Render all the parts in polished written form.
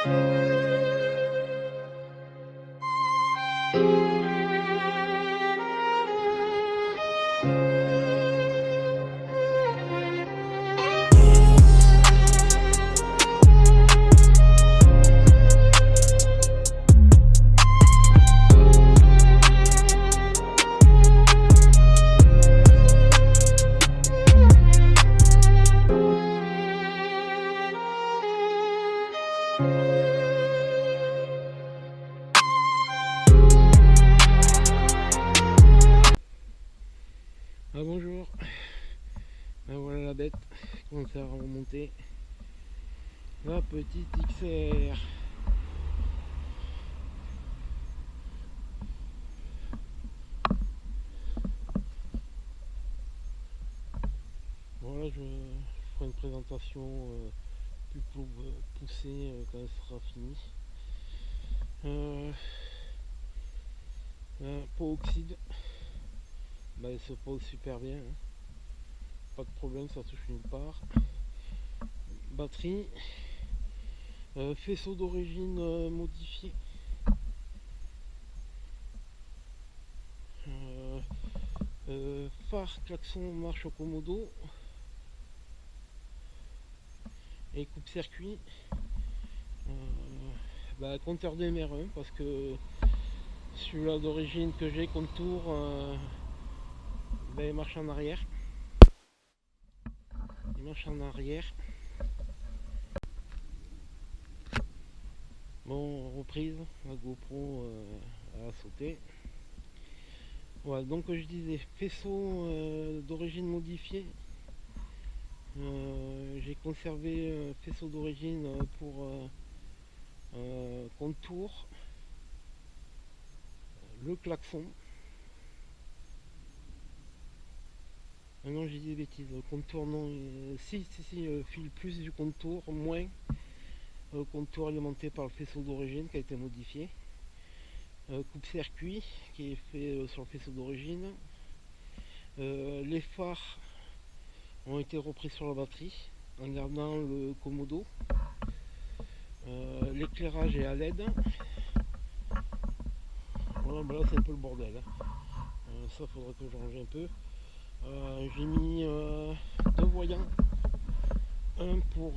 Ah bonjour, voilà la bête qui commence à remonter, la petite XR. Voilà, je ferai une présentation plus poussée quand elle sera finie. Pot oxyde, elle se pose super bien, hein. Pas de problème, ça touche nulle part. Batterie, faisceau d'origine modifié, phare, klaxon, marche au commodo et coupe-circuit. Compteur de MR1 parce que celui-là d'origine que j'ai, contour, il marche en arrière. Il marche en arrière. Bon, reprise, la GoPro a sauté. Voilà, donc je disais, faisceau d'origine modifiée. J'ai conservé faisceau d'origine pour contour, le klaxon. Non, j'ai dit des bêtises, le contour non, si, fil plus du contour, moins le contour alimenté par le faisceau d'origine qui a été modifié. Coupe-circuit qui est fait sur le faisceau d'origine. Les phares ont été repris sur la batterie en gardant le commodo. L'éclairage est à LED. Voilà, là c'est un peu le bordel, hein. Ça faudrait que je range un peu. J'ai mis deux voyants, un pour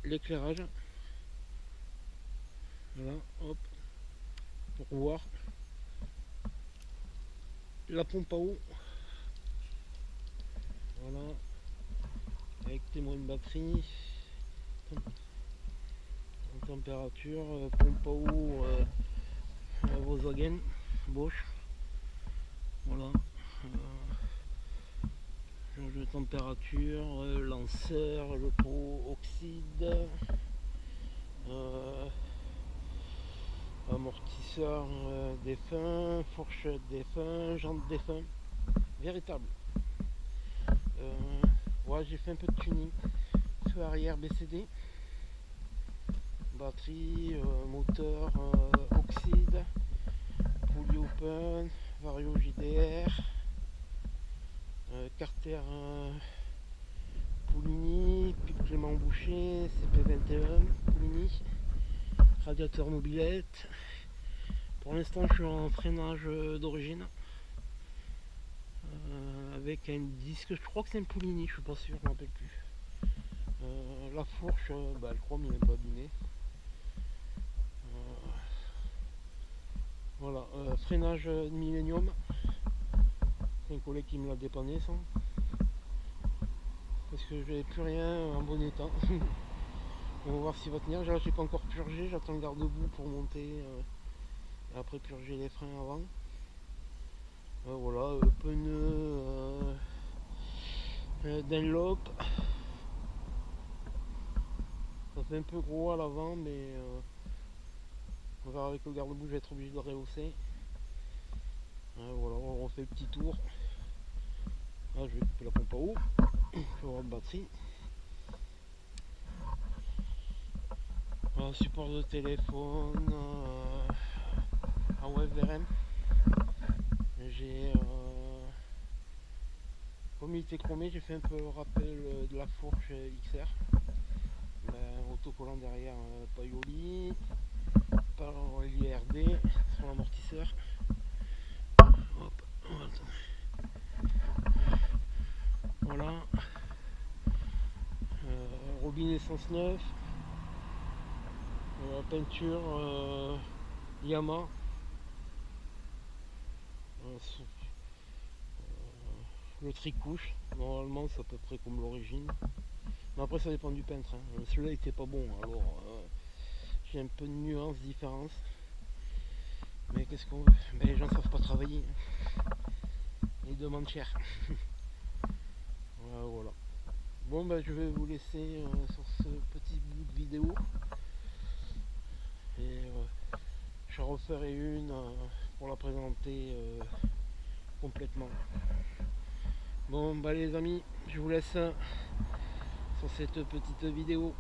l'éclairage, voilà, hop, pour voir la pompe à eau, voilà, avec témoin de batterie, en température, pompe à eau Volkswagen, Bosch, voilà, change de température, lanceur, le pot oxyde, amortisseur défunt, fourchette défunt, jante défunt, véritable. Ouais, j'ai fait un peu de tuning, feu arrière BCD, batterie, moteur oxyde, poulie open, vario JDR, carter Poulini, pic Clément Boucher, CP21 Poulini, radiateur mobilette. Pour l'instant je suis en freinage d'origine avec un disque, je crois que c'est un Poulini, je suis pas sûr, je ne me rappelle plus. La fourche, le chrome il n'est pas abîmé. Voilà, freinage de Millennium, c'est un collègue qui me l'a dépanné ça, parce que je n'avais plus rien en bon état. On va voir s'il va tenir. Là j'ai pas encore purgé, j'attends le garde-boue pour monter et après purger les freins avant. Voilà, pneu Dunlop, ça fait un peu gros à l'avant, mais on verra avec le garde-boue, je vais être obligé de rehausser. Voilà, on refait le petit tour. Là je vais couper la pompe à eau, je vais avoir la batterie. Support de téléphone, web VRM. J'ai comme il était chromé, j'ai fait un peu rappel de la fourche XR. autocollant derrière Paioli, par l'IRD sur l'amortisseur. Hop, voilà. Robinet sens neuf, peinture Yama, le tricouche, normalement c'est à peu près comme l'origine, mais après ça dépend du peintre, hein. Celui-là était pas bon, alors j'ai un peu de nuances, différence, mais qu'est-ce qu'on veut, ben, les gens savent pas travailler, ils demandent cher. Voilà. Bon ben je vais vous laisser sur ce petit bout de vidéo, et je referai une pour la présenter complètement. Bon bah les amis, je vous laisse sur cette petite vidéo.